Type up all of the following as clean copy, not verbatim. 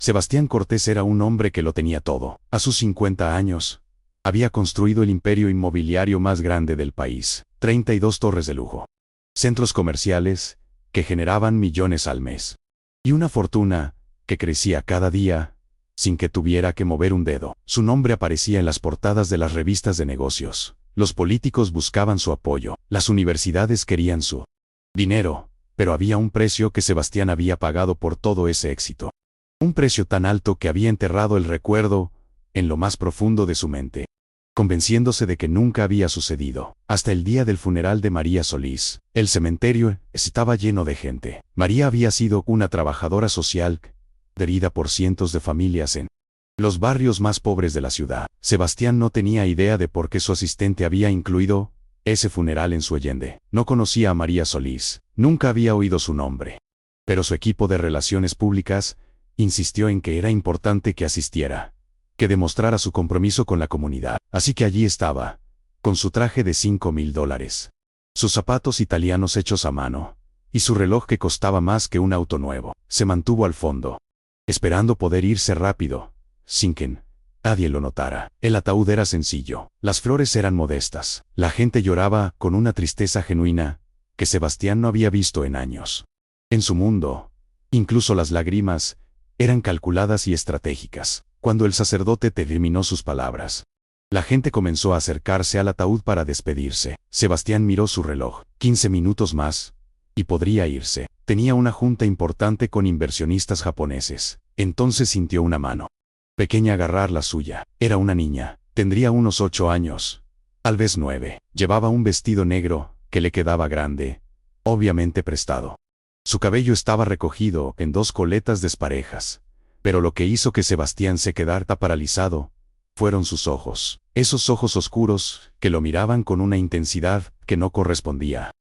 Sebastián Cortés era un hombre que lo tenía todo. A sus 50 años, había construido el imperio inmobiliario más grande del país, 32 torres de lujo, centros comerciales, que generaban millones al mes, y una fortuna, que crecía cada día, sin que tuviera que mover un dedo. Su nombre aparecía en las portadas de las revistas de negocios. Los políticos buscaban su apoyo, las universidades querían su dinero, pero había un precio que Sebastián había pagado por todo ese éxito. Un precio tan alto que había enterrado el recuerdo en lo más profundo de su mente, convenciéndose de que nunca había sucedido. Hasta el día del funeral de María Solís, el cementerio estaba lleno de gente. María había sido una trabajadora social, querida por cientos de familias en los barrios más pobres de la ciudad. Sebastián no tenía idea de por qué su asistente había incluido ese funeral en su Allende. No conocía a María Solís, nunca había oído su nombre. Pero su equipo de relaciones públicas insistió en que era importante que asistiera, que demostrara su compromiso con la comunidad. Así que allí estaba, con su traje de $5,000, sus zapatos italianos hechos a mano, y su reloj que costaba más que un auto nuevo. Se mantuvo al fondo, esperando poder irse rápido, sin que nadie lo notara. El ataúd era sencillo, las flores eran modestas, la gente lloraba con una tristeza genuina que Sebastián no había visto en años. En su mundo, incluso las lágrimas eran calculadas y estratégicas. Cuando el sacerdote terminó sus palabras, la gente comenzó a acercarse al ataúd para despedirse. Sebastián miró su reloj. 15 minutos más, y podría irse. Tenía una junta importante con inversionistas japoneses. Entonces sintió una mano pequeña agarrar la suya. Era una niña. Tendría unos 8 años, tal vez 9. Llevaba un vestido negro, que le quedaba grande, obviamente prestado. Su cabello estaba recogido en 2 coletas desparejas. Pero lo que hizo que Sebastián se quedara paralizado fueron sus ojos. Esos ojos oscuros, que lo miraban con una intensidad que no correspondía.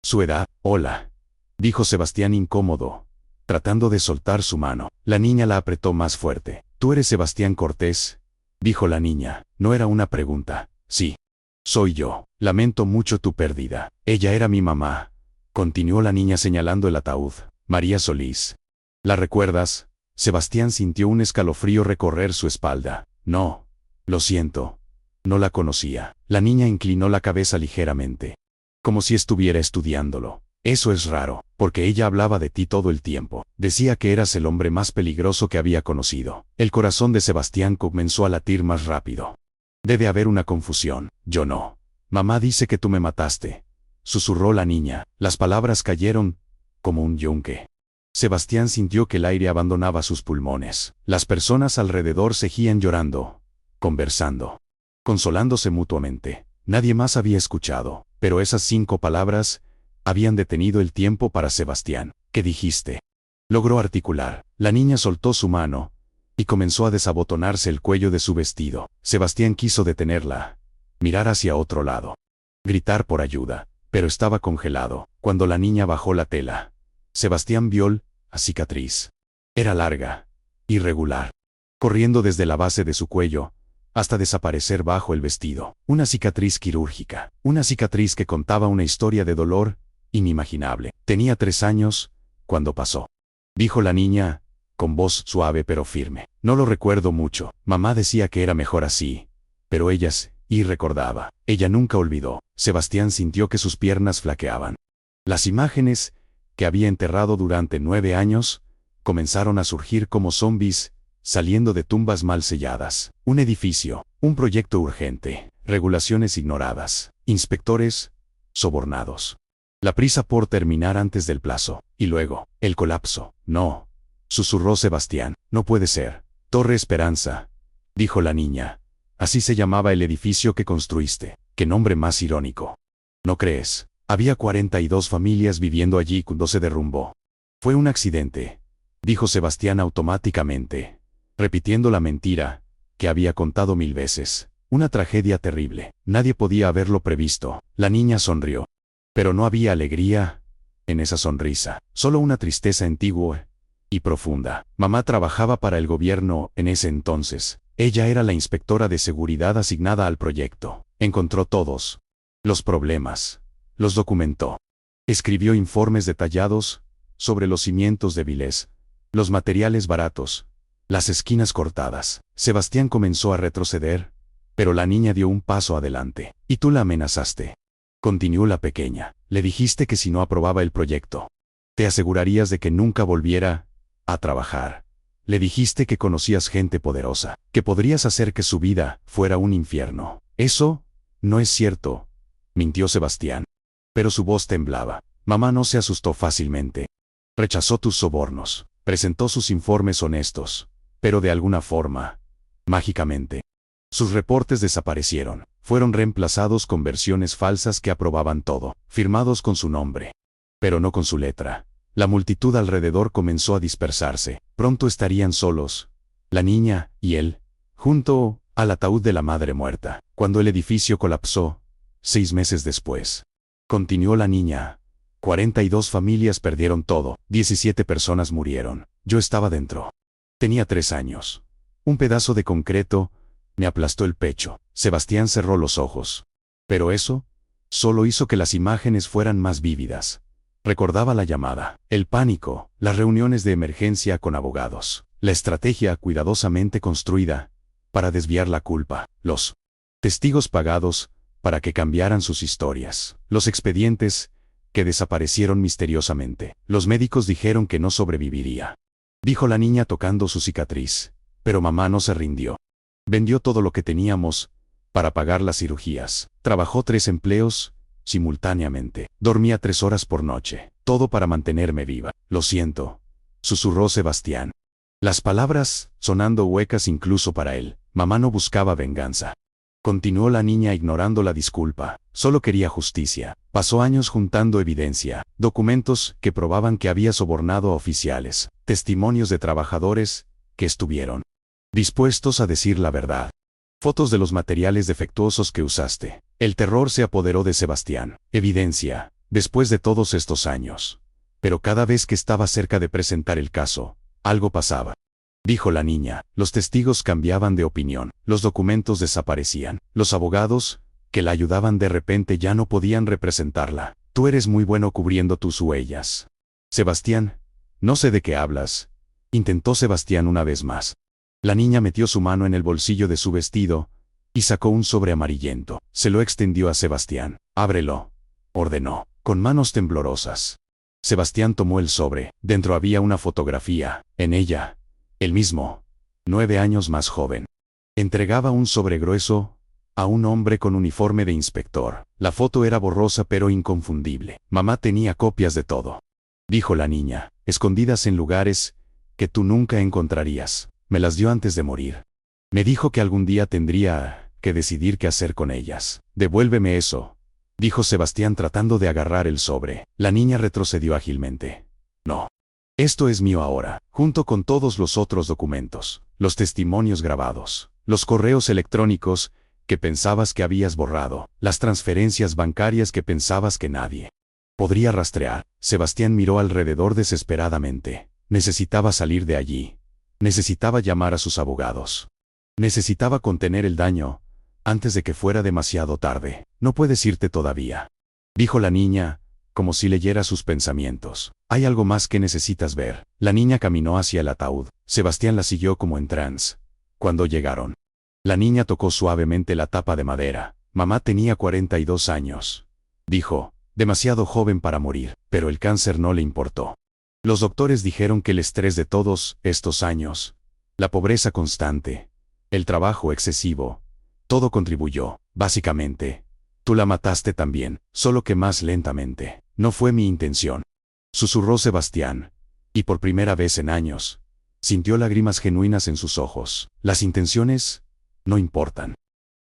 Su edad. Hola, dijo Sebastián incómodo, tratando de soltar su mano. La niña la apretó más fuerte. ¿Tú eres Sebastián Cortés?, dijo la niña. No era una pregunta. Sí, soy yo. Lamento mucho tu pérdida. Ella era mi mamá, continuó la niña señalando el ataúd. María Solís. ¿La recuerdas? Sebastián sintió un escalofrío recorrer su espalda. No, lo siento, no la conocía. La niña inclinó la cabeza ligeramente, como si estuviera estudiándolo. Eso es raro, porque ella hablaba de ti todo el tiempo. Decía que eras el hombre más peligroso que había conocido. El corazón de Sebastián comenzó a latir más rápido. Debe haber una confusión. Yo no. Mamá dice que tú me mataste, susurró la niña. Las palabras cayeron como un yunque. Sebastián sintió que el aire abandonaba sus pulmones. Las personas alrededor seguían llorando, conversando, consolándose mutuamente. Nadie más había escuchado, pero esas 5 palabras habían detenido el tiempo para Sebastián. ¿Qué dijiste?, logró articular. La niña soltó su mano y comenzó a desabotonarse el cuello de su vestido. Sebastián quiso detenerla, mirar hacia otro lado, gritar por ayuda, pero estaba congelado. Cuando la niña bajó la tela, Sebastián vio la cicatriz. Era larga, irregular, corriendo desde la base de su cuello hasta desaparecer bajo el vestido. Una cicatriz quirúrgica, una cicatriz que contaba una historia de dolor inimaginable. Tenía 3 años cuando pasó, dijo la niña, con voz suave pero firme. No lo recuerdo mucho. Mamá decía que era mejor así, pero ella sí recordaba. Ella nunca olvidó. Sebastián sintió que sus piernas flaqueaban. Las imágenes que había enterrado durante 9 años, comenzaron a surgir como zombies, saliendo de tumbas mal selladas. Un edificio, un proyecto urgente, regulaciones ignoradas, inspectores sobornados, la prisa por terminar antes del plazo, y luego, el colapso. No, susurró Sebastián, no puede ser. Torre Esperanza, dijo la niña. Así se llamaba el edificio que construiste. Qué nombre más irónico. ¿No crees? Había 42 familias viviendo allí cuando se derrumbó. Fue un accidente, dijo Sebastián automáticamente, repitiendo la mentira que había contado 1000 veces. Una tragedia terrible. Nadie podía haberlo previsto. La niña sonrió. Pero no había alegría en esa sonrisa, solo una tristeza antigua y profunda. Mamá trabajaba para el gobierno en ese entonces. Ella era la inspectora de seguridad asignada al proyecto. Encontró todos los problemas, los documentó. Escribió informes detallados sobre los cimientos débiles, los materiales baratos Las esquinas cortadas. Sebastián comenzó a retroceder, pero la niña dio un paso adelante. Y tú la amenazaste. Continuó la pequeña. Le dijiste que si no aprobaba el proyecto, te asegurarías de que nunca volviera a trabajar. Le dijiste que conocías gente poderosa, que podrías hacer que su vida fuera un infierno. Eso no es cierto, mintió Sebastián. Pero su voz temblaba. Mamá no se asustó fácilmente. Rechazó tus sobornos, presentó sus informes honestos, pero de alguna forma, mágicamente, sus reportes desaparecieron. Fueron reemplazados con versiones falsas que aprobaban todo, firmados con su nombre, pero no con su letra. La multitud alrededor comenzó a dispersarse. Pronto estarían solos, la niña y él, junto al ataúd de la madre muerta. Cuando el edificio colapsó, 6 meses después, continuó la niña. 42 familias perdieron todo, 17 personas murieron. Yo estaba dentro. Tenía 3 años. Un pedazo de concreto me aplastó el pecho. Sebastián cerró los ojos. Pero eso solo hizo que las imágenes fueran más vívidas. Recordaba la llamada, el pánico, las reuniones de emergencia con abogados, la estrategia cuidadosamente construida para desviar la culpa, los testigos pagados para que cambiaran sus historias, los expedientes que desaparecieron misteriosamente. Los médicos dijeron que no sobreviviría, dijo la niña tocando su cicatriz. Pero mamá no se rindió. Vendió todo lo que teníamos para pagar las cirugías. Trabajó 3 empleos simultáneamente. Dormía 3 horas por noche. Todo para mantenerme viva. Lo siento, susurró Sebastián. Las palabras sonando huecas incluso para él. Mamá no buscaba venganza. Continuó la niña ignorando la disculpa. Solo quería justicia. Pasó años juntando evidencia, documentos que probaban que había sobornado a oficiales, testimonios de trabajadores que estuvieron dispuestos a decir la verdad. Fotos de los materiales defectuosos que usaste. El terror se apoderó de Sebastián. Evidencia, después de todos estos años. Pero cada vez que estaba cerca de presentar el caso, algo pasaba. Dijo la niña. Los testigos cambiaban de opinión. Los documentos desaparecían. Los abogados que la ayudaban de repente ya no podían representarla. Tú eres muy bueno cubriendo tus huellas. Sebastián, no sé de qué hablas. Intentó Sebastián una vez más. La niña metió su mano en el bolsillo de su vestido y sacó un sobre amarillento. Se lo extendió a Sebastián. Ábrelo, ordenó, con manos temblorosas. Sebastián tomó el sobre. Dentro había una fotografía. En ella, él mismo, 9 años más joven. Entregaba un sobre grueso a un hombre con uniforme de inspector. La foto era borrosa pero inconfundible. Mamá tenía copias de todo, dijo la niña, escondidas en lugares que tú nunca encontrarías. Me las dio antes de morir. Me dijo que algún día tendría que decidir qué hacer con ellas. Devuélveme eso, dijo Sebastián tratando de agarrar el sobre. La niña retrocedió ágilmente. No. Esto es mío ahora, junto con todos los otros documentos, los testimonios grabados, los correos electrónicos que pensabas que habías borrado, las transferencias bancarias que pensabas que nadie podría rastrear. Sebastián miró alrededor desesperadamente. Necesitaba salir de allí. Necesitaba llamar a sus abogados. Necesitaba contener el daño antes de que fuera demasiado tarde. No puedes irte todavía, dijo la niña, como si leyera sus pensamientos. Hay algo más que necesitas ver. La niña caminó hacia el ataúd. Sebastián la siguió como en trance. Cuando llegaron, la niña tocó suavemente la tapa de madera. Mamá tenía 42 años, dijo, demasiado joven para morir, pero el cáncer no le importó. Los doctores dijeron que el estrés de todos estos años, la pobreza constante, el trabajo excesivo, todo contribuyó. Básicamente, tú la mataste también, solo que más lentamente. No fue mi intención, susurró Sebastián, y por primera vez en años, sintió lágrimas genuinas en sus ojos. Las intenciones no importan,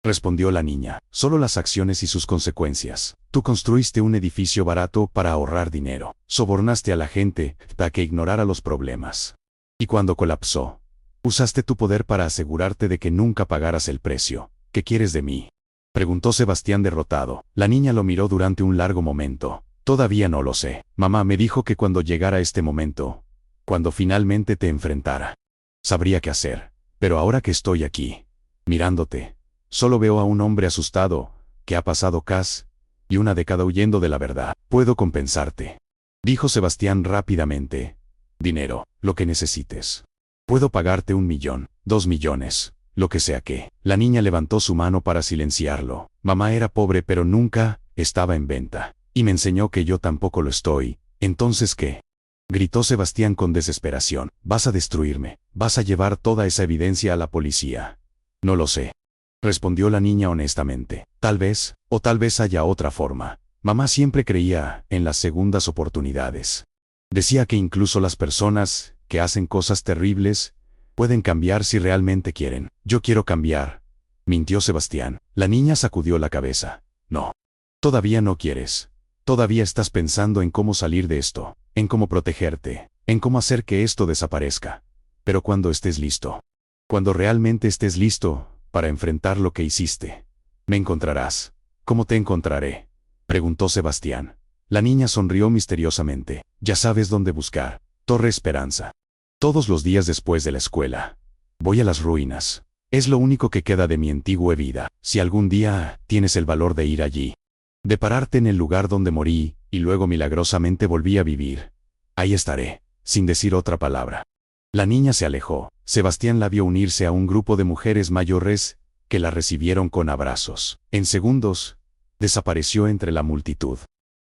respondió la niña, solo las acciones y sus consecuencias. Tú construiste un edificio barato para ahorrar dinero. Sobornaste a la gente para que ignorara los problemas. Y cuando colapsó, usaste tu poder para asegurarte de que nunca pagaras el precio. ¿Qué quieres de mí?, preguntó Sebastián derrotado. La niña lo miró durante un largo momento. Todavía no lo sé. Mamá me dijo que cuando llegara este momento, cuando finalmente te enfrentara, sabría qué hacer. Pero ahora que estoy aquí, mirándote, solo veo a un hombre asustado, que ha pasado casi una década huyendo de la verdad. Puedo compensarte, dijo Sebastián rápidamente. Dinero, lo que necesites. Puedo pagarte 1 millón, 2 millones, lo que sea que. La niña levantó su mano para silenciarlo. Mamá era pobre pero nunca estaba en venta. Y me enseñó que yo tampoco lo estoy. ¿Entonces qué? Gritó Sebastián con desesperación. Vas a destruirme. Vas a llevar toda esa evidencia a la policía. No lo sé. Respondió la niña honestamente. Tal vez, o tal vez haya otra forma. Mamá siempre creía en las segundas oportunidades. Decía que incluso las personas que hacen cosas terribles pueden cambiar si realmente quieren. Yo quiero cambiar, mintió Sebastián. La niña sacudió la cabeza. No. Todavía no quieres. Todavía estás pensando en cómo salir de esto, en cómo protegerte, en cómo hacer que esto desaparezca. Pero cuando estés listo, cuando realmente estés listo para enfrentar lo que hiciste, me encontrarás. ¿Cómo te encontraré?, preguntó Sebastián. La niña sonrió misteriosamente. Ya sabes dónde buscar. Torre Esperanza. Todos los días después de la escuela, voy a las ruinas. Es lo único que queda de mi antigua vida. Si algún día tienes el valor de ir allí, de pararte en el lugar donde morí, y luego milagrosamente volví a vivir, ahí estaré, sin decir otra palabra. La niña se alejó. Sebastián la vio unirse a un grupo de mujeres mayores que la recibieron con abrazos. En segundos, desapareció entre la multitud,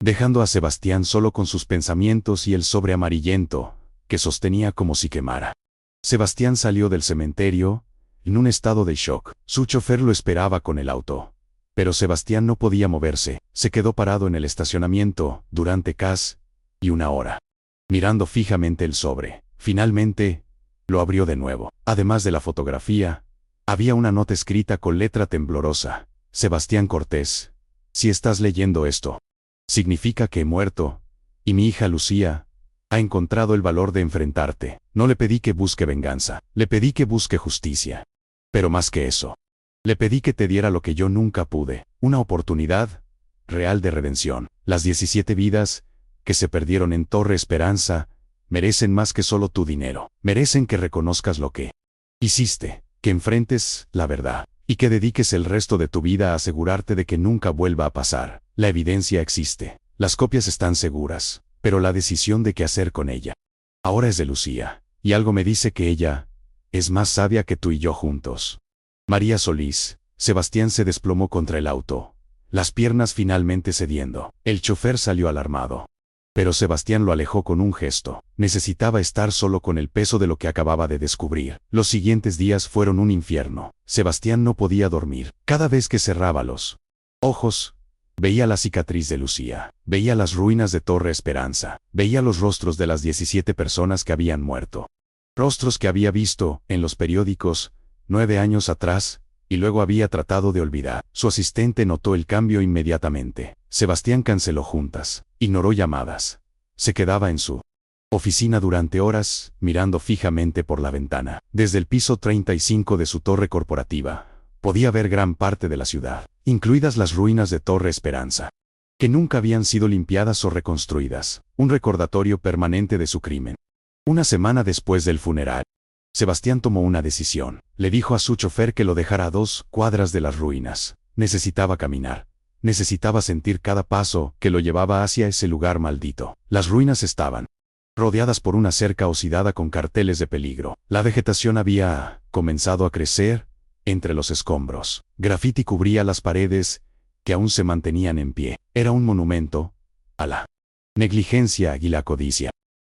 dejando a Sebastián solo con sus pensamientos y el sobre amarillento que sostenía como si quemara. Sebastián salió del cementerio en un estado de shock. Su chofer lo esperaba con el auto. Pero Sebastián no podía moverse. Se quedó parado en el estacionamiento durante casi una hora, mirando fijamente el sobre. Finalmente, lo abrió de nuevo. Además de la fotografía, había una nota escrita con letra temblorosa. Sebastián Cortés, si estás leyendo esto, significa que he muerto, y mi hija Lucía ha encontrado el valor de enfrentarte. No le pedí que busque venganza, le pedí que busque justicia. Pero más que eso, le pedí que te diera lo que yo nunca pude, una oportunidad real de redención. Las 17 vidas que se perdieron en Torre Esperanza merecen más que solo tu dinero. Merecen que reconozcas lo que hiciste, que enfrentes la verdad, y que dediques el resto de tu vida a asegurarte de que nunca vuelva a pasar. La evidencia existe, las copias están seguras, pero la decisión de qué hacer con ella ahora es de Lucía, y algo me dice que ella es más sabia que tú y yo juntos. María Solís. Sebastián se desplomó contra el auto, las piernas finalmente cediendo. El chofer salió alarmado, pero Sebastián lo alejó con un gesto. Necesitaba estar solo con el peso de lo que acababa de descubrir. Los siguientes días fueron un infierno. Sebastián no podía dormir. Cada vez que cerraba los ojos, veía la cicatriz de Lucía, veía las ruinas de Torre Esperanza, veía los rostros de las 17 personas que habían muerto. Rostros que había visto en los periódicos 9 años atrás, y luego había tratado de olvidar. Su asistente notó el cambio inmediatamente. Sebastián canceló juntas, ignoró llamadas. Se quedaba en su oficina durante horas, mirando fijamente por la ventana. Desde el piso 35 de su torre corporativa, podía ver gran parte de la ciudad, incluidas las ruinas de Torre Esperanza, que nunca habían sido limpiadas o reconstruidas. Un recordatorio permanente de su crimen. Una semana después del funeral, Sebastián tomó una decisión. Le dijo a su chofer que lo dejara a 2 cuadras de las ruinas. Necesitaba caminar. Necesitaba sentir cada paso que lo llevaba hacia ese lugar maldito. Las ruinas estaban rodeadas por una cerca oxidada con carteles de peligro. La vegetación había comenzado a crecer entre los escombros. Grafiti cubría las paredes que aún se mantenían en pie. Era un monumento a la negligencia y la codicia.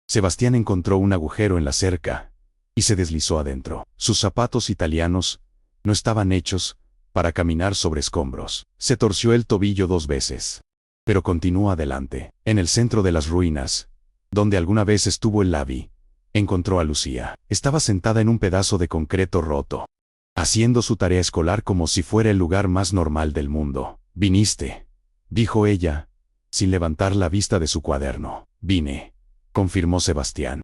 Sebastián encontró un agujero en la cerca y se deslizó adentro. Sus zapatos italianos no estaban hechos para caminar sobre escombros. Se torció el tobillo 2 veces, pero continuó adelante. En el centro de las ruinas, donde alguna vez estuvo el Lavi, encontró a Lucía. Estaba sentada en un pedazo de concreto roto, haciendo su tarea escolar como si fuera el lugar más normal del mundo. «Viniste», dijo ella, sin levantar la vista de su cuaderno. «Vine», confirmó Sebastián.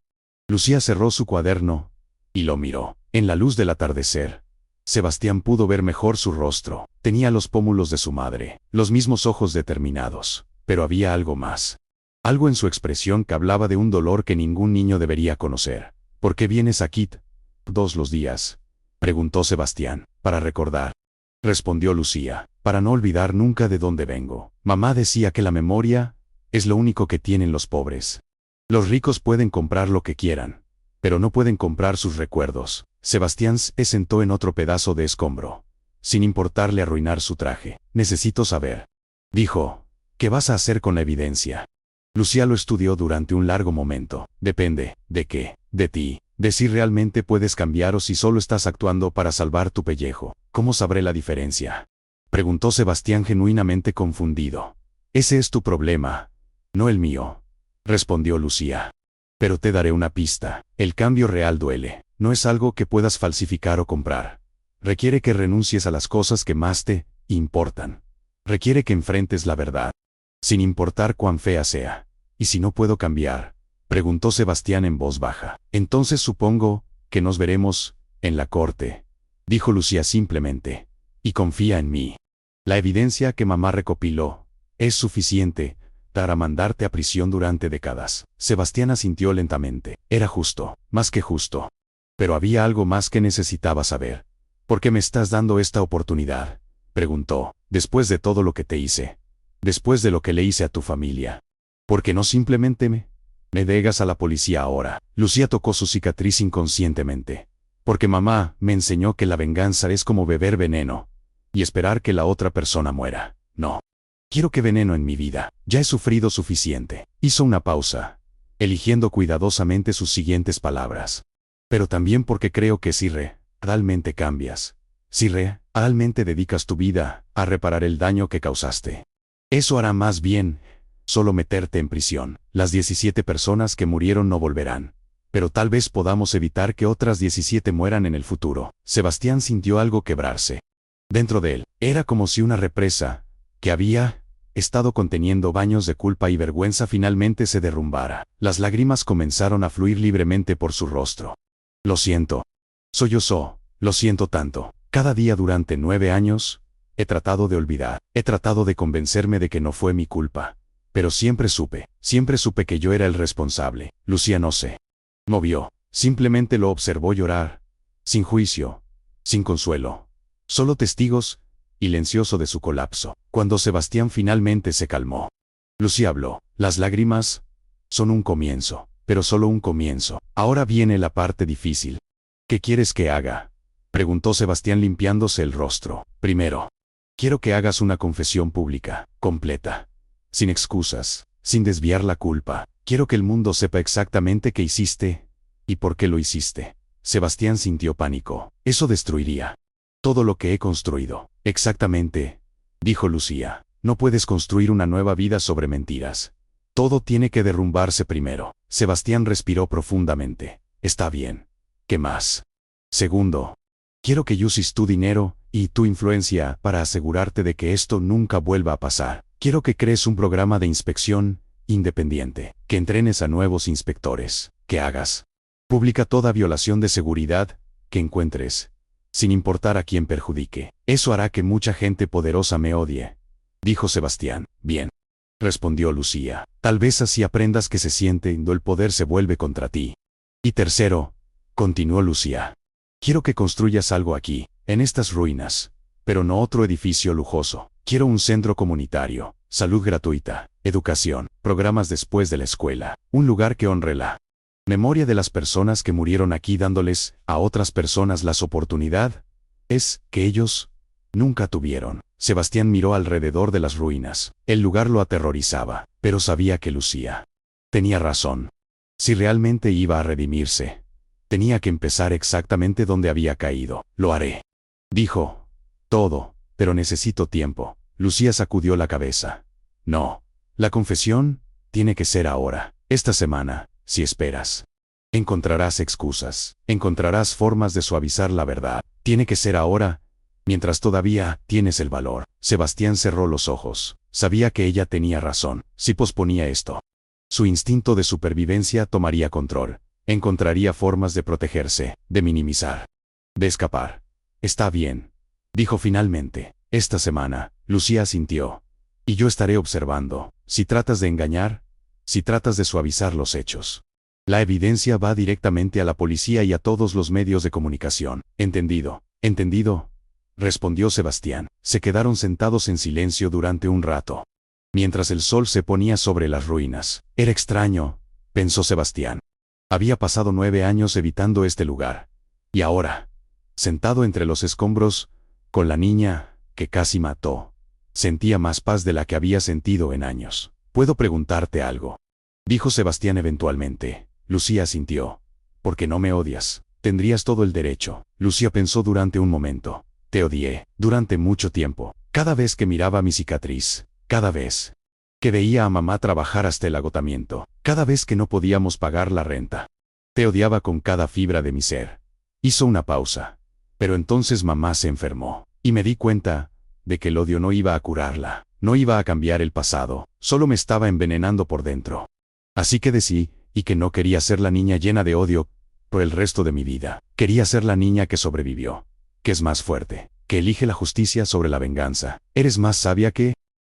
Lucía cerró su cuaderno y lo miró. En la luz del atardecer, Sebastián pudo ver mejor su rostro. Tenía los pómulos de su madre, los mismos ojos determinados, pero había algo más. Algo en su expresión que hablaba de un dolor que ningún niño debería conocer. «¿Por qué vienes aquí todos los días?», preguntó Sebastián. «Para recordar», respondió Lucía. «Para no olvidar nunca de dónde vengo. Mamá decía que la memoria es lo único que tienen los pobres. Los ricos pueden comprar lo que quieran, pero no pueden comprar sus recuerdos. Sebastián se sentó en otro pedazo de escombro, sin importarle arruinar su traje. Necesito saber, dijo, ¿qué vas a hacer con la evidencia? Lucía lo estudió durante un largo momento. Depende, ¿de qué? De ti, de si realmente puedes cambiar o si solo estás actuando para salvar tu pellejo. ¿Cómo sabré la diferencia? Preguntó Sebastián genuinamente confundido. Ese es tu problema, no el mío, respondió Lucía. Pero te daré una pista. El cambio real duele. No es algo que puedas falsificar o comprar. Requiere que renuncies a las cosas que más te importan. Requiere que enfrentes la verdad, sin importar cuán fea sea. ¿Y si no puedo cambiar?, preguntó Sebastián en voz baja. Entonces supongo que nos veremos en la corte, dijo Lucía simplemente. Y confía en mí. La evidencia que mamá recopiló es suficiente para mandarte a prisión durante décadas. Sebastián asintió lentamente. Era justo, más que justo. Pero había algo más que necesitaba saber. ¿Por qué me estás dando esta oportunidad?, preguntó. Después de todo lo que te hice. Después de lo que le hice a tu familia. ¿Por qué no simplemente me dejas a la policía ahora? Lucía tocó su cicatriz inconscientemente. Porque mamá me enseñó que la venganza es como beber veneno y esperar que la otra persona muera. No. Quiero que veneno en mi vida. Ya he sufrido suficiente. Hizo una pausa, eligiendo cuidadosamente sus siguientes palabras. Pero también porque creo que si realmente cambias, si realmente dedicas tu vida a reparar el daño que causaste, eso hará más bien solo meterte en prisión. Las 17 personas que murieron no volverán. Pero tal vez podamos evitar que otras 17 mueran en el futuro. Sebastián sintió algo quebrarse dentro de él. Era como si una represa, que había estado conteniendo baños de culpa y vergüenza, finalmente se derrumbara. Las lágrimas comenzaron a fluir libremente por su rostro. Lo siento. Sollozó. Lo siento tanto. Cada día durante 9 años, he tratado de olvidar. He tratado de convencerme de que no fue mi culpa. Pero siempre supe que yo era el responsable. Lucía no se movió. Simplemente lo observó llorar. Sin juicio. Sin consuelo. Solo testigos, silencioso de su colapso. Cuando Sebastián finalmente se calmó, Lucía habló. Las lágrimas son un comienzo, pero solo un comienzo. Ahora viene la parte difícil. ¿Qué quieres que haga?, preguntó Sebastián limpiándose el rostro. Primero, quiero que hagas una confesión pública, completa, sin excusas, sin desviar la culpa. Quiero que el mundo sepa exactamente qué hiciste y por qué lo hiciste. Sebastián sintió pánico. Eso destruiría todo lo que he construido. Exactamente, dijo Lucía. No puedes construir una nueva vida sobre mentiras. Todo tiene que derrumbarse primero. Sebastián respiró profundamente. Está bien. ¿Qué más? Segundo, quiero que uses tu dinero y tu influencia para asegurarte de que esto nunca vuelva a pasar. Quiero que crees un programa de inspección independiente, que entrenes a nuevos inspectores, que hagas pública toda violación de seguridad que encuentres, sin importar a quién perjudique. Eso hará que mucha gente poderosa me odie, dijo Sebastián. Bien, respondió Lucía. Tal vez así aprendas que se siente cuando el poder se vuelve contra ti. Y tercero, continuó Lucía, quiero que construyas algo aquí, en estas ruinas, pero no otro edificio lujoso. Quiero un centro comunitario, salud gratuita, educación, programas después de la escuela, un lugar que honre la memoria de las personas que murieron aquí, dándoles a otras personas las oportunidades que ellos nunca tuvieron. Sebastián miró alrededor de las ruinas. El lugar lo aterrorizaba, pero sabía que Lucía tenía razón. Si realmente iba a redimirse, tenía que empezar exactamente donde había caído. Lo haré, dijo. Todo, pero necesito tiempo. Lucía sacudió la cabeza. No. La confesión tiene que ser ahora. Esta semana, si esperas. Encontrarás excusas. Encontrarás formas de suavizar la verdad. Tiene que ser ahora, mientras todavía tienes el valor. Sebastián cerró los ojos. Sabía que ella tenía razón. Si posponía esto, su instinto de supervivencia tomaría control. Encontraría formas de protegerse, de minimizar, de escapar. Está bien, dijo finalmente. Esta semana, Lucía asintió. Y yo estaré observando. Si tratas de engañar, si tratas de suavizar los hechos, la evidencia va directamente a la policía y a todos los medios de comunicación. ¿Entendido? ¿Entendido?, respondió Sebastián. Se quedaron sentados en silencio durante un rato, mientras el sol se ponía sobre las ruinas. Era extraño, pensó Sebastián. Había pasado 9 años evitando este lugar. Y ahora, sentado entre los escombros, con la niña, que casi mató, sentía más paz de la que había sentido en años. «¿Puedo preguntarte algo?», dijo Sebastián eventualmente. Lucía asintió. «¿Por qué no me odias? Tendrías todo el derecho». Lucía pensó durante un momento. «Te odié, durante mucho tiempo. Cada vez que miraba mi cicatriz, cada vez que veía a mamá trabajar hasta el agotamiento, cada vez que no podíamos pagar la renta. Te odiaba con cada fibra de mi ser». Hizo una pausa. «Pero entonces mamá se enfermó, y me di cuenta de que el odio no iba a curarla, no iba a cambiar el pasado, solo me estaba envenenando por dentro. Así que decidí que no quería ser la niña llena de odio por el resto de mi vida. Quería ser la niña que sobrevivió, que es más fuerte, que elige la justicia sobre la venganza. Eres más sabia que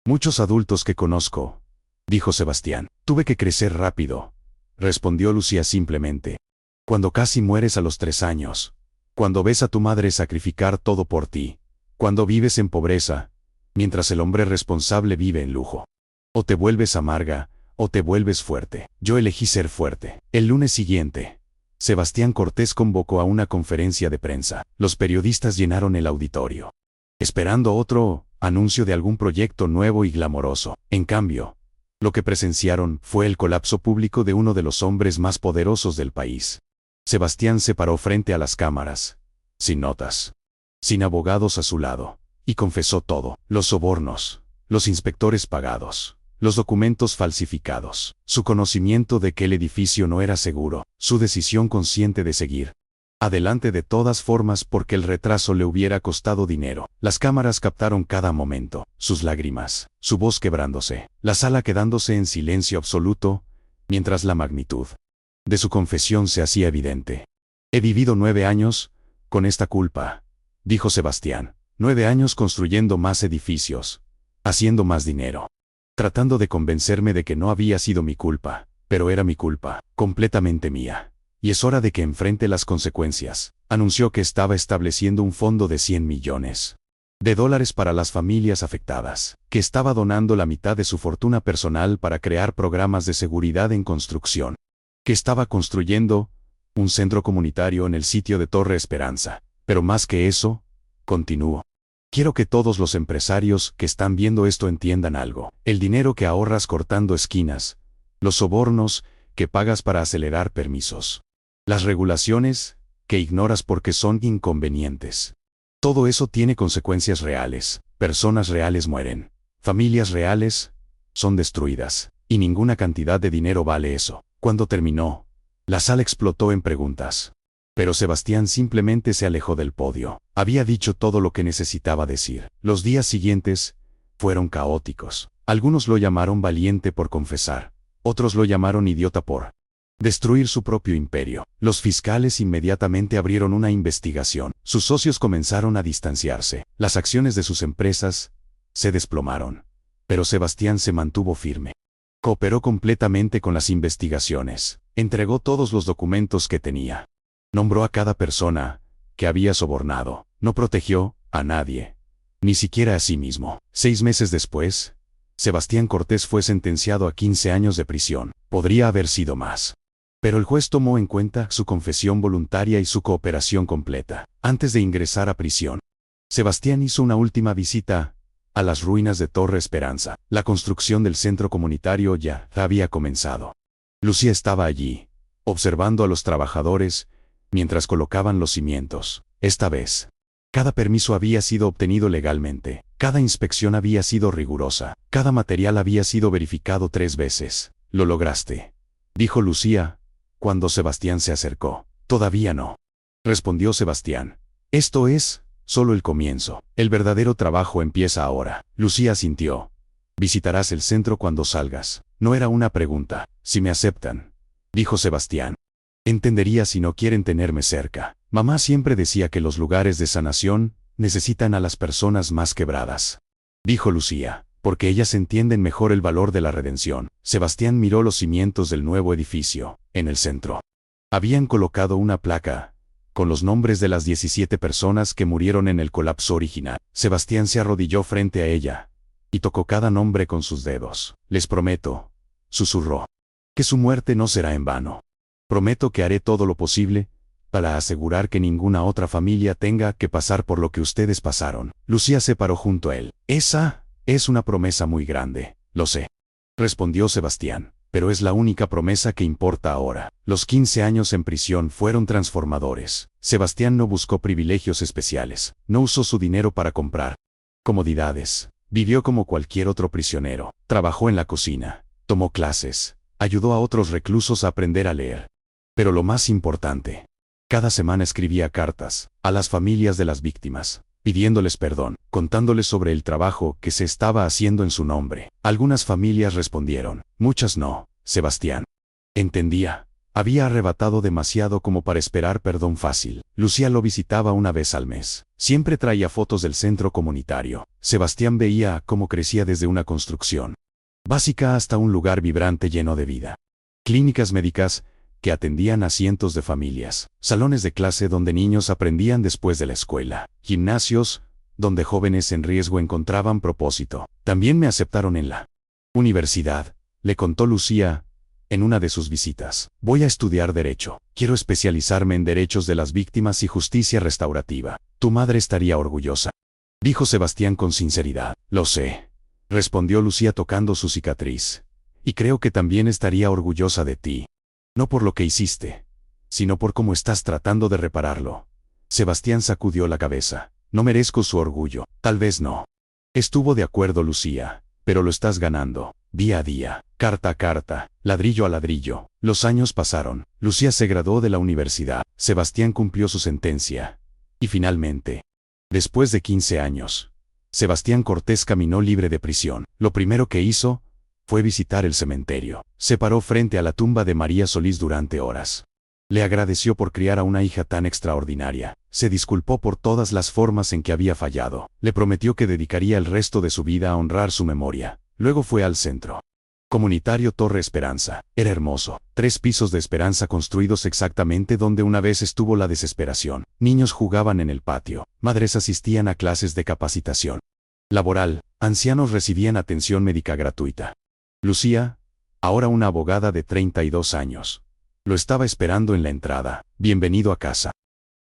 muchos adultos que conozco», dijo Sebastián. «Tuve que crecer rápido», respondió Lucía simplemente. «Cuando casi mueres a los 3 años, cuando ves a tu madre sacrificar todo por ti, cuando vives en pobreza, mientras el hombre responsable vive en lujo. O te vuelves amarga, o te vuelves fuerte. Yo elegí ser fuerte». El lunes siguiente, Sebastián Cortés convocó a una conferencia de prensa. Los periodistas llenaron el auditorio, esperando otro anuncio de algún proyecto nuevo y glamoroso. En cambio, lo que presenciaron fue el colapso público de uno de los hombres más poderosos del país. Sebastián se paró frente a las cámaras, sin notas, sin abogados a su lado, y confesó todo: los sobornos, los inspectores pagados, los documentos falsificados, su conocimiento de que el edificio no era seguro, su decisión consciente de seguir adelante de todas formas porque el retraso le hubiera costado dinero. Las cámaras captaron cada momento, sus lágrimas, su voz quebrándose, la sala quedándose en silencio absoluto, mientras la magnitud de su confesión se hacía evidente. «He vivido 9 años con esta culpa», dijo Sebastián. 9 años construyendo más edificios, haciendo más dinero, tratando de convencerme de que no había sido mi culpa, pero era mi culpa, completamente mía. Y es hora de que enfrente las consecuencias. Anunció que estaba estableciendo un fondo de $100 millones para las familias afectadas, que estaba donando la mitad de su fortuna personal para crear programas de seguridad en construcción, que estaba construyendo un centro comunitario en el sitio de Torre Esperanza. «Pero más que eso», continuó, «quiero que todos los empresarios que están viendo esto entiendan algo. El dinero que ahorras cortando esquinas, los sobornos que pagas para acelerar permisos, las regulaciones que ignoras porque son inconvenientes, todo eso tiene consecuencias reales. Personas reales mueren, familias reales son destruidas, y ninguna cantidad de dinero vale eso». Cuando terminó, la sala explotó en preguntas. Pero Sebastián simplemente se alejó del podio. Había dicho todo lo que necesitaba decir. Los días siguientes fueron caóticos. Algunos lo llamaron valiente por confesar, otros lo llamaron idiota por destruir su propio imperio. Los fiscales inmediatamente abrieron una investigación. Sus socios comenzaron a distanciarse. Las acciones de sus empresas se desplomaron. Pero Sebastián se mantuvo firme. Cooperó completamente con las investigaciones. Entregó todos los documentos que tenía. Nombró a cada persona que había sobornado. No protegió a nadie, ni siquiera a sí mismo. 6 meses después, Sebastián Cortés fue sentenciado a 15 años de prisión. Podría haber sido más. Pero el juez tomó en cuenta su confesión voluntaria y su cooperación completa. Antes de ingresar a prisión, Sebastián hizo una última visita a las ruinas de Torre Esperanza. La construcción del centro comunitario ya había comenzado. Lucía estaba allí, observando a los trabajadores mientras colocaban los cimientos. Esta vez, cada permiso había sido obtenido legalmente, cada inspección había sido rigurosa, cada material había sido verificado 3 veces. «Lo lograste», dijo Lucía, cuando Sebastián se acercó. «Todavía no», respondió Sebastián. «Esto es solo el comienzo. El verdadero trabajo empieza ahora». Lucía asintió. «Visitarás el centro cuando salgas». No era una pregunta. «Si me aceptan», dijo Sebastián. «Entendería si no quieren tenerme cerca. Mamá siempre decía que los lugares de sanación necesitan a las personas más quebradas», dijo Lucía, «porque ellas entienden mejor el valor de la redención». Sebastián miró los cimientos del nuevo edificio. En el centro habían colocado una placa con los nombres de las 17 personas que murieron en el colapso original. Sebastián se arrodilló frente a ella y tocó cada nombre con sus dedos. «Les prometo», susurró, «que su muerte no será en vano. Prometo que haré todo lo posible para asegurar que ninguna otra familia tenga que pasar por lo que ustedes pasaron. Lucía se paró junto a él. Esa es una promesa muy grande, lo sé, respondió Sebastián, pero es la única promesa que importa ahora. Los 15 años en prisión fueron transformadores. Sebastián no buscó privilegios especiales, no usó su dinero para comprar comodidades. Vivió como cualquier otro prisionero, trabajó en la cocina, tomó clases, ayudó a otros reclusos a aprender a leer. Pero lo más importante, cada semana escribía cartas a las familias de las víctimas, pidiéndoles perdón, contándoles sobre el trabajo que se estaba haciendo en su nombre. Algunas familias respondieron, muchas no. Sebastián entendía. Había arrebatado demasiado como para esperar perdón fácil. Lucía lo visitaba una vez al mes. Siempre traía fotos del centro comunitario. Sebastián veía cómo crecía desde una construcción básica hasta un lugar vibrante lleno de vida. Clínicas médicas que atendían a cientos de familias. Salones de clase donde niños aprendían después de la escuela. Gimnasios donde jóvenes en riesgo encontraban propósito. También me aceptaron en la universidad, le contó Lucía en una de sus visitas. Voy a estudiar Derecho. Quiero especializarme en derechos de las víctimas y justicia restaurativa. Tu madre estaría orgullosa, dijo Sebastián con sinceridad. Lo sé, respondió Lucía tocando su cicatriz. Y creo que también estaría orgullosa de ti. No por lo que hiciste, sino por cómo estás tratando de repararlo. Sebastián sacudió la cabeza. No merezco su orgullo. Tal vez no. Estuvo de acuerdo Lucía, pero lo estás ganando, día a día, carta a carta, ladrillo a ladrillo. Los años pasaron. Lucía se graduó de la universidad. Sebastián cumplió su sentencia. Y finalmente, después de 15 años, Sebastián Cortés caminó libre de prisión. Lo primero que hizo fue visitar el cementerio. Se paró frente a la tumba de María Solís durante horas. Le agradeció por criar a una hija tan extraordinaria. Se disculpó por todas las formas en que había fallado. Le prometió que dedicaría el resto de su vida a honrar su memoria. Luego fue al centro comunitario Torre Esperanza. Era hermoso. 3 pisos de esperanza construidos exactamente donde una vez estuvo la desesperación. Niños jugaban en el patio. Madres asistían a clases de capacitación laboral. Ancianos recibían atención médica gratuita. Lucía, ahora una abogada de 32 años, lo estaba esperando en la entrada. Bienvenido a casa,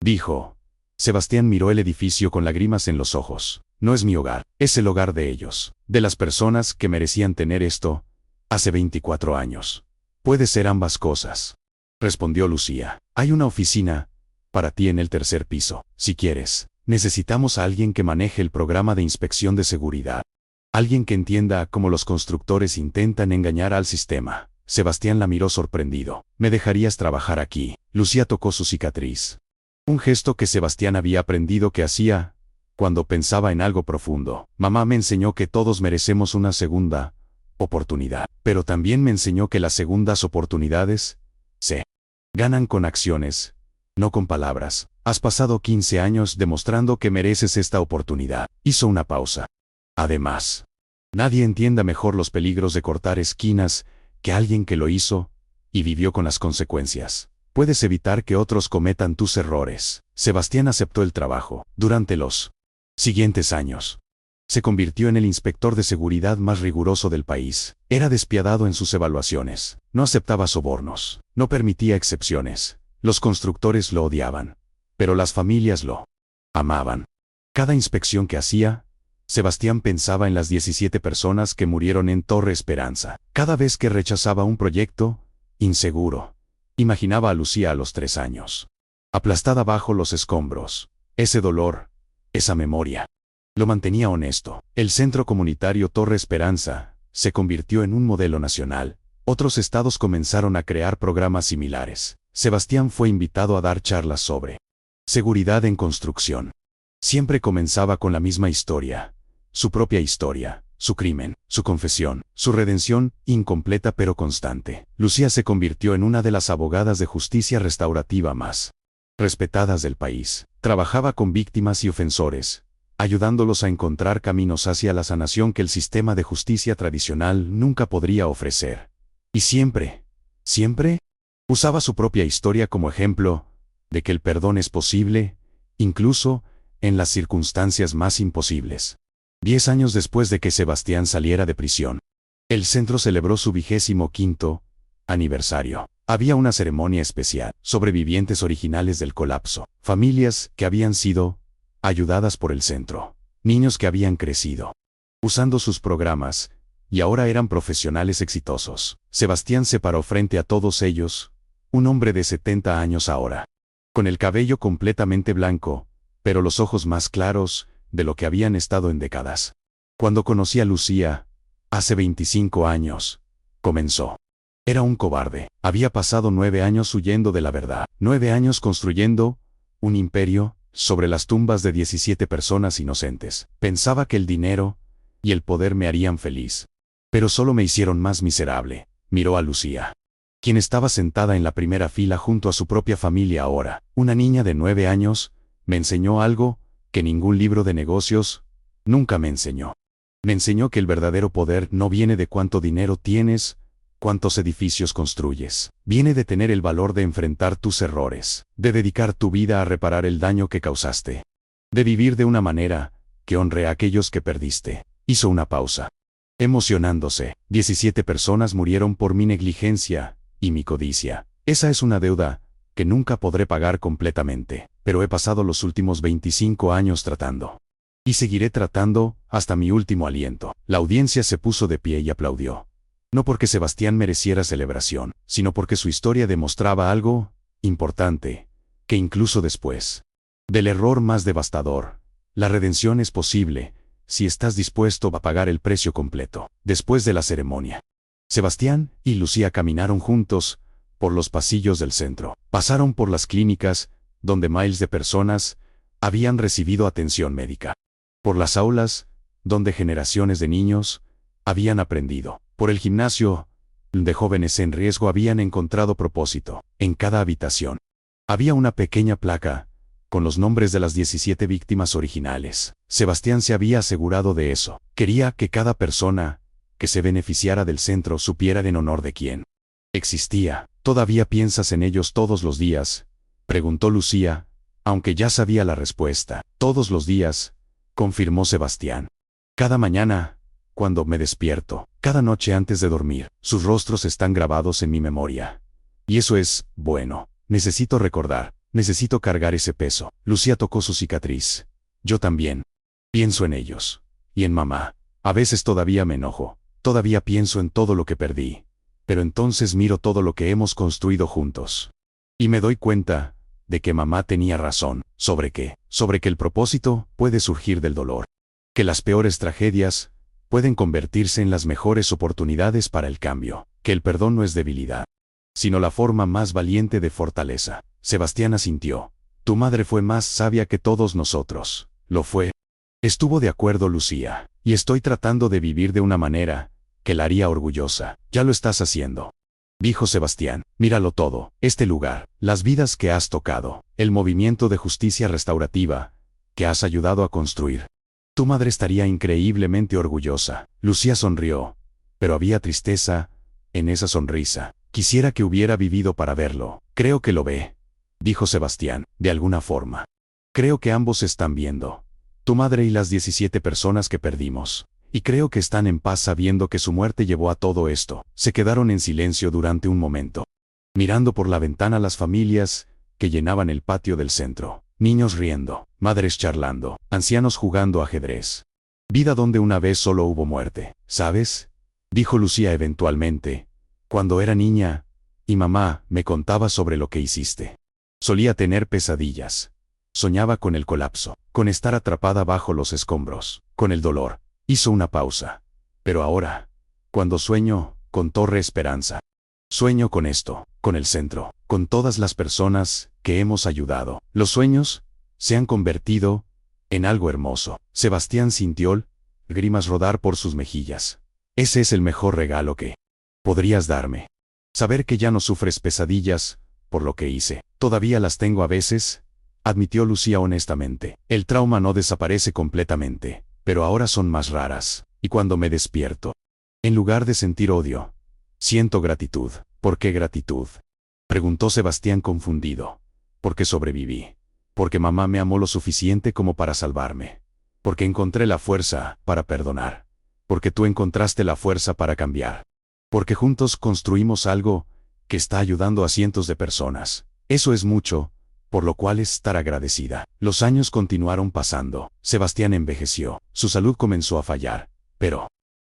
dijo. Sebastián miró el edificio con lágrimas en los ojos. No es mi hogar, es el hogar de ellos, de las personas que merecían tener esto hace 24 años. Puede ser ambas cosas, respondió Lucía. Hay una oficina para ti en el 3er piso. Si quieres, necesitamos a alguien que maneje el programa de inspección de seguridad. Alguien que entienda cómo los constructores intentan engañar al sistema. Sebastián la miró sorprendido. ¿Me dejarías trabajar aquí? Lucía tocó su cicatriz. Un gesto que Sebastián había aprendido que hacía cuando pensaba en algo profundo. Mamá me enseñó que todos merecemos una segunda oportunidad, pero también me enseñó que las segundas oportunidades se ganan con acciones, no con palabras. Has pasado 15 años demostrando que mereces esta oportunidad. Hizo una pausa. Además, nadie entienda mejor los peligros de cortar esquinas que alguien que lo hizo y vivió con las consecuencias. Puedes evitar que otros cometan tus errores. Sebastián aceptó el trabajo. Durante los siguientes años, se convirtió en el inspector de seguridad más riguroso del país. Era despiadado en sus evaluaciones. No aceptaba sobornos. No permitía excepciones. Los constructores lo odiaban, pero las familias lo amaban. Cada inspección que hacía, Sebastián pensaba en las 17 personas que murieron en Torre Esperanza. Cada vez que rechazaba un proyecto, inseguro, imaginaba a Lucía a los 3 años, aplastada bajo los escombros. Ese dolor, esa memoria, lo mantenía honesto. El centro comunitario Torre Esperanza se convirtió en un modelo nacional. Otros estados comenzaron a crear programas similares. Sebastián fue invitado a dar charlas sobre seguridad en construcción. Siempre comenzaba con la misma historia, su propia historia, su crimen, su confesión, su redención, incompleta pero constante. Lucía se convirtió en una de las abogadas de justicia restaurativa más respetadas del país. Trabajaba con víctimas y ofensores, ayudándolos a encontrar caminos hacia la sanación que el sistema de justicia tradicional nunca podría ofrecer. Y siempre, usaba su propia historia como ejemplo de que el perdón es posible, incluso en las circunstancias más imposibles. 10 años después de que Sebastián saliera de prisión, el centro celebró su 25º aniversario. Había una ceremonia especial, sobrevivientes originales del colapso, familias que habían sido ayudadas por el centro, niños que habían crecido usando sus programas y ahora eran profesionales exitosos. Sebastián se paró frente a todos ellos, un hombre de 70 años ahora, con el cabello completamente blanco, pero los ojos más claros de lo que habían estado en décadas. Cuando conocí a Lucía, hace 25 años, comenzó. Era un cobarde. Había pasado 9 años huyendo de la verdad. 9 años construyendo un imperio sobre las tumbas de 17 personas inocentes. Pensaba que el dinero y el poder me harían feliz. Pero solo me hicieron más miserable. Miró a Lucía, quien estaba sentada en la primera fila junto a su propia familia ahora. Una niña de 9 años me enseñó algo que ningún libro de negocios nunca me enseñó. Me enseñó que el verdadero poder no viene de cuánto dinero tienes, cuántos edificios construyes. Viene de tener el valor de enfrentar tus errores, de dedicar tu vida a reparar el daño que causaste, de vivir de una manera que honre a aquellos que perdiste. Hizo una pausa, emocionándose. 17 personas murieron por mi negligencia y mi codicia. Esa es una deuda que nunca podré pagar completamente, pero he pasado los últimos 25 años tratando. Y seguiré tratando hasta mi último aliento. La audiencia se puso de pie y aplaudió. No porque Sebastián mereciera celebración, sino porque su historia demostraba algo importante, que incluso después del error más devastador, la redención es posible, si estás dispuesto a pagar el precio completo. Después de la ceremonia, Sebastián y Lucía caminaron juntos por los pasillos del centro. Pasaron por las clínicas, donde miles de personas habían recibido atención médica. Por las aulas, donde generaciones de niños habían aprendido. Por el gimnasio, de jóvenes en riesgo habían encontrado propósito. En cada habitación había una pequeña placa con los nombres de las 17 víctimas originales. Sebastián se había asegurado de eso. Quería que cada persona que se beneficiara del centro supiera en honor de quién existía. ¿Todavía piensas en ellos todos los días?, preguntó Lucía, aunque ya sabía la respuesta. Todos los días, confirmó Sebastián. Cada mañana, cuando me despierto, cada noche antes de dormir, sus rostros están grabados en mi memoria. Y eso es bueno. Necesito recordar, necesito cargar ese peso. Lucía tocó su cicatriz. Yo también. Pienso en ellos. Y en mamá. A veces todavía me enojo. Todavía pienso en todo lo que perdí. Pero entonces miro todo lo que hemos construido juntos. Y me doy cuenta de que mamá tenía razón. ¿Sobre qué? Sobre que el propósito puede surgir del dolor. Que las peores tragedias pueden convertirse en las mejores oportunidades para el cambio. Que el perdón no es debilidad, sino la forma más valiente de fortaleza. Sebastián asintió. Tu madre fue más sabia que todos nosotros. Lo fue. Estuvo de acuerdo Lucía. Y estoy tratando de vivir de una manera que la haría orgullosa. Ya lo estás haciendo, dijo Sebastián. Míralo todo, este lugar, las vidas que has tocado, el movimiento de justicia restaurativa que has ayudado a construir. Tu madre estaría increíblemente orgullosa. Lucía sonrió, pero había tristeza en esa sonrisa. Quisiera que hubiera vivido para verlo. Creo que lo ve, dijo Sebastián, de alguna forma. Creo que ambos están viendo. Tu madre y las 17 personas que perdimos. Y creo que están en paz sabiendo que su muerte llevó a todo esto. Se quedaron en silencio durante un momento, mirando por la ventana las familias que llenaban el patio del centro. Niños riendo, madres charlando, ancianos jugando ajedrez. Vida donde una vez solo hubo muerte, ¿sabes?, dijo Lucía eventualmente. Cuando era niña, y mamá me contaba sobre lo que hiciste. Solía tener pesadillas. Soñaba con el colapso, con estar atrapada bajo los escombros, con el dolor. Hizo una pausa. Pero ahora, cuando sueño, con Torre Esperanza, sueño con esto, con el centro, con todas las personas que hemos ayudado. Los sueños se han convertido en algo hermoso. Sebastián sintió lágrimas rodar por sus mejillas. Ese es el mejor regalo que podrías darme. Saber que ya no sufres pesadillas por lo que hice. Todavía las tengo a veces, admitió Lucía honestamente. El trauma no desaparece completamente, pero ahora son más raras. Y cuando me despierto, en lugar de sentir odio, siento gratitud. ¿Por qué gratitud?, preguntó Sebastián confundido. Porque sobreviví. Porque mamá me amó lo suficiente como para salvarme. Porque encontré la fuerza para perdonar. Porque tú encontraste la fuerza para cambiar. Porque juntos construimos algo que está ayudando a cientos de personas. Eso es mucho, por lo cual estar agradecida. Los años continuaron pasando. Sebastián envejeció. Su salud comenzó a fallar, pero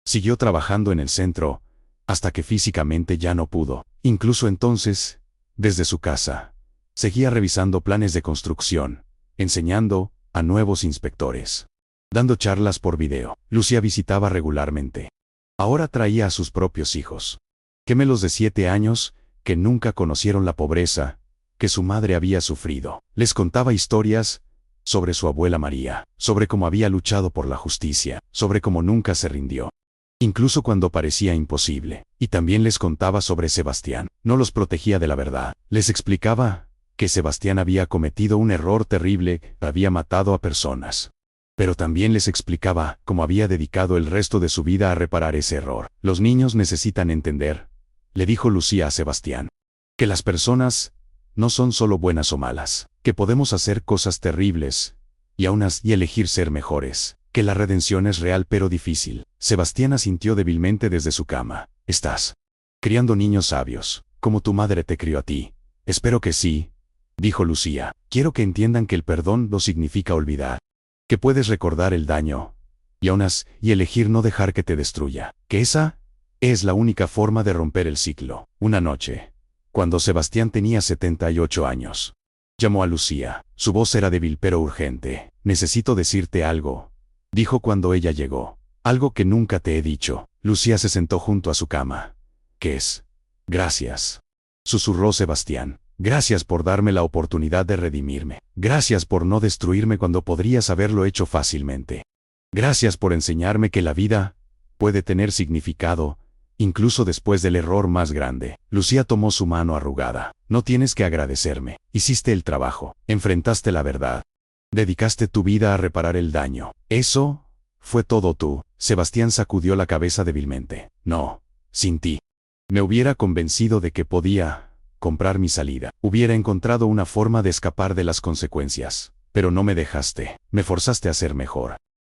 siguió trabajando en el centro, hasta que físicamente ya no pudo. Incluso entonces, desde su casa, seguía revisando planes de construcción, enseñando a nuevos inspectores, dando charlas por video. Lucía visitaba regularmente. Ahora traía a sus propios hijos, gemelos de 7 años, que nunca conocieron la pobreza que su madre había sufrido. Les contaba historias sobre su abuela María, sobre cómo había luchado por la justicia, sobre cómo nunca se rindió, incluso cuando parecía imposible. Y también les contaba sobre Sebastián. No los protegía de la verdad. Les explicaba que Sebastián había cometido un error terrible, había matado a personas. Pero también les explicaba cómo había dedicado el resto de su vida a reparar ese error. Los niños necesitan entender, le dijo Lucía a Sebastián, que las personas no son solo buenas o malas, que podemos hacer cosas terribles y aún así elegir ser mejores, que la redención es real pero difícil. Sebastián asintió débilmente desde su cama. ¿Estás criando niños sabios, como tu madre te crió a ti? Espero que sí, dijo Lucía. Quiero que entiendan que el perdón no significa olvidar, que puedes recordar el daño y aún así elegir no dejar que te destruya, que esa es la única forma de romper el ciclo. Una noche, cuando Sebastián tenía 78 años, llamó a Lucía. Su voz era débil pero urgente. Necesito decirte algo, dijo cuando ella llegó. Algo que nunca te he dicho. Lucía se sentó junto a su cama. ¿Qué es? Gracias, susurró Sebastián. Gracias por darme la oportunidad de redimirme. Gracias por no destruirme cuando podrías haberlo hecho fácilmente. Gracias por enseñarme que la vida puede tener significado, incluso después del error más grande. Lucía tomó su mano arrugada. No tienes que agradecerme. Hiciste el trabajo. Enfrentaste la verdad. Dedicaste tu vida a reparar el daño. Eso fue todo tú. Sebastián sacudió la cabeza débilmente. No, sin ti. Me hubiera convencido de que podía comprar mi salida. Hubiera encontrado una forma de escapar de las consecuencias. Pero no me dejaste. Me forzaste a ser mejor.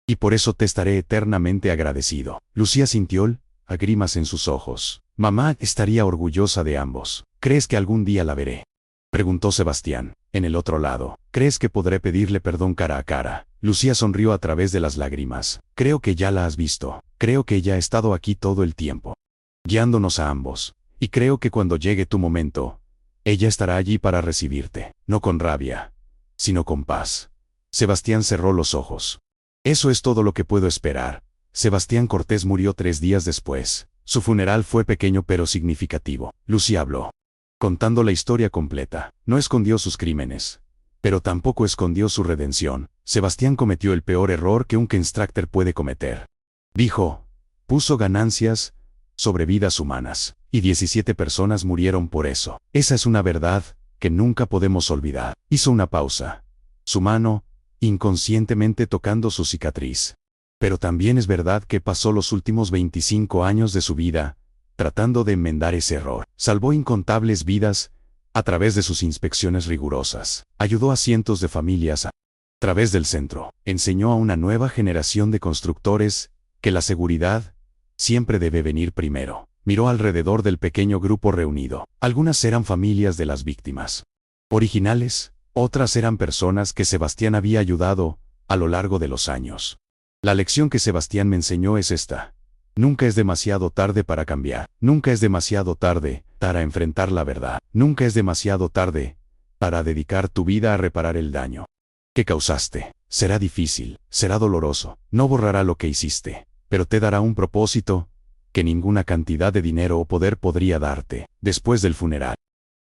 Y por eso te estaré eternamente agradecido. Lucía sintió lágrimas en sus ojos. Mamá estaría orgullosa de ambos. ¿Crees que algún día la veré?, preguntó Sebastián. En el otro lado. ¿Crees que podré pedirle perdón cara a cara? Lucía sonrió a través de las lágrimas. Creo que ya la has visto. Creo que ella ha estado aquí todo el tiempo, guiándonos a ambos. Y creo que cuando llegue tu momento, ella estará allí para recibirte. No con rabia, sino con paz. Sebastián cerró los ojos. Eso es todo lo que puedo esperar. Sebastián Cortés murió 3 días después. Su funeral fue pequeño pero significativo. Lucía habló, contando la historia completa. No escondió sus crímenes, pero tampoco escondió su redención. Sebastián cometió el peor error que un constructor puede cometer. Dijo, puso ganancias sobre vidas humanas, y 17 personas murieron por eso. Esa es una verdad que nunca podemos olvidar. Hizo una pausa, su mano inconscientemente tocando su cicatriz. Pero también es verdad que pasó los últimos 25 años de su vida tratando de enmendar ese error. Salvó incontables vidas a través de sus inspecciones rigurosas. Ayudó a cientos de familias a través del centro. Enseñó a una nueva generación de constructores que la seguridad siempre debe venir primero. Miró alrededor del pequeño grupo reunido. Algunas eran familias de las víctimas originales, otras eran personas que Sebastián había ayudado a lo largo de los años. La lección que Sebastián me enseñó es esta. Nunca es demasiado tarde para cambiar. Nunca es demasiado tarde para enfrentar la verdad. Nunca es demasiado tarde para dedicar tu vida a reparar el daño que causaste. Será difícil, será doloroso, no borrará lo que hiciste, pero te dará un propósito que ninguna cantidad de dinero o poder podría darte. Después del funeral,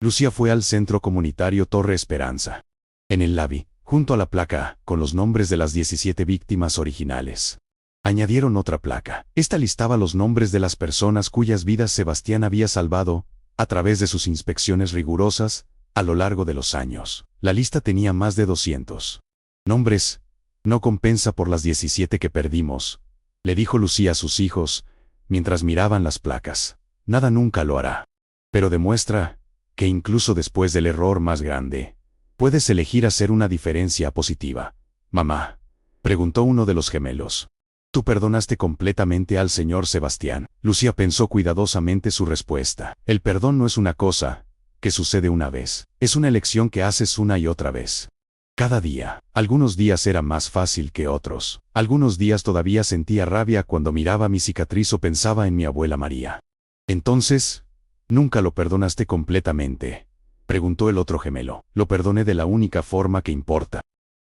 Lucía fue al centro comunitario Torre Esperanza. En el lobby, junto a la placa, con los nombres de las 17 víctimas originales, añadieron otra placa. Esta listaba los nombres de las personas cuyas vidas Sebastián había salvado a través de sus inspecciones rigurosas a lo largo de los años. La lista tenía más de 200 nombres. No compensa por las 17 que perdimos, le dijo Lucía a sus hijos, mientras miraban las placas. Nada nunca lo hará. Pero demuestra que incluso después del error más grande, puedes elegir hacer una diferencia positiva. Mamá, preguntó uno de los gemelos. Tú perdonaste completamente al señor Sebastián. Lucía pensó cuidadosamente su respuesta. El perdón no es una cosa que sucede una vez. Es una elección que haces una y otra vez. Cada día. Algunos días era más fácil que otros. Algunos días todavía sentía rabia cuando miraba mi cicatriz o pensaba en mi abuela María. Entonces, ¿nunca lo perdonaste completamente?, preguntó el otro gemelo. Lo perdoné de la única forma que importa,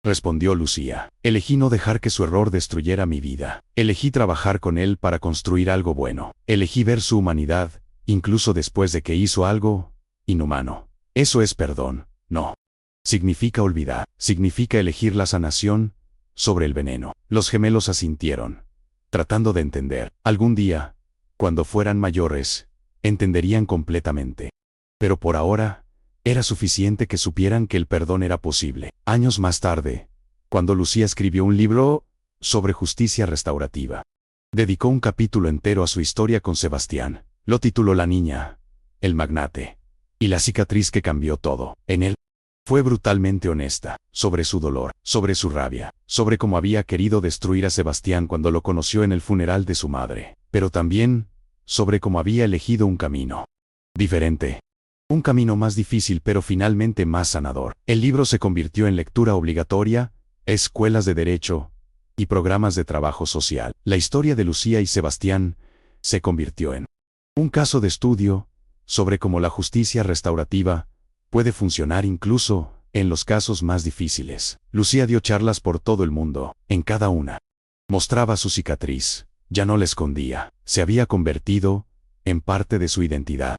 respondió Lucía. Elegí no dejar que su error destruyera mi vida. Elegí trabajar con él para construir algo bueno. Elegí ver su humanidad, incluso después de que hizo algo inhumano. Eso es perdón, no. Significa olvidar. Significa elegir la sanación sobre el veneno. Los gemelos asintieron, tratando de entender. Algún día, cuando fueran mayores, entenderían completamente. Pero por ahora, era suficiente que supieran que el perdón era posible. Años más tarde, cuando Lucía escribió un libro sobre justicia restaurativa, dedicó un capítulo entero a su historia con Sebastián. Lo tituló La niña, el magnate y la cicatriz que cambió todo. En él, fue brutalmente honesta, sobre su dolor, sobre su rabia, sobre cómo había querido destruir a Sebastián cuando lo conoció en el funeral de su madre, pero también sobre cómo había elegido un camino diferente. Un camino más difícil pero finalmente más sanador. El libro se convirtió en lectura obligatoria, escuelas de derecho y programas de trabajo social. La historia de Lucía y Sebastián se convirtió en un caso de estudio sobre cómo la justicia restaurativa puede funcionar incluso en los casos más difíciles. Lucía dio charlas por todo el mundo. En cada una mostraba su cicatriz. Ya no la escondía. Se había convertido en parte de su identidad.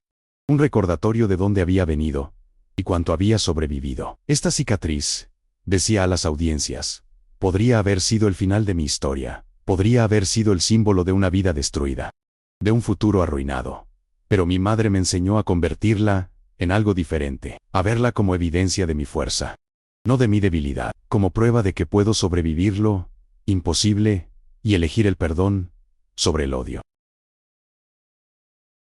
Un recordatorio de dónde había venido y cuánto había sobrevivido. Esta cicatriz, decía a las audiencias, podría haber sido el final de mi historia. Podría haber sido el símbolo de una vida destruida, de un futuro arruinado. Pero mi madre me enseñó a convertirla en algo diferente, a verla como evidencia de mi fuerza, no de mi debilidad, como prueba de que puedo sobrevivir lo imposible y elegir el perdón sobre el odio.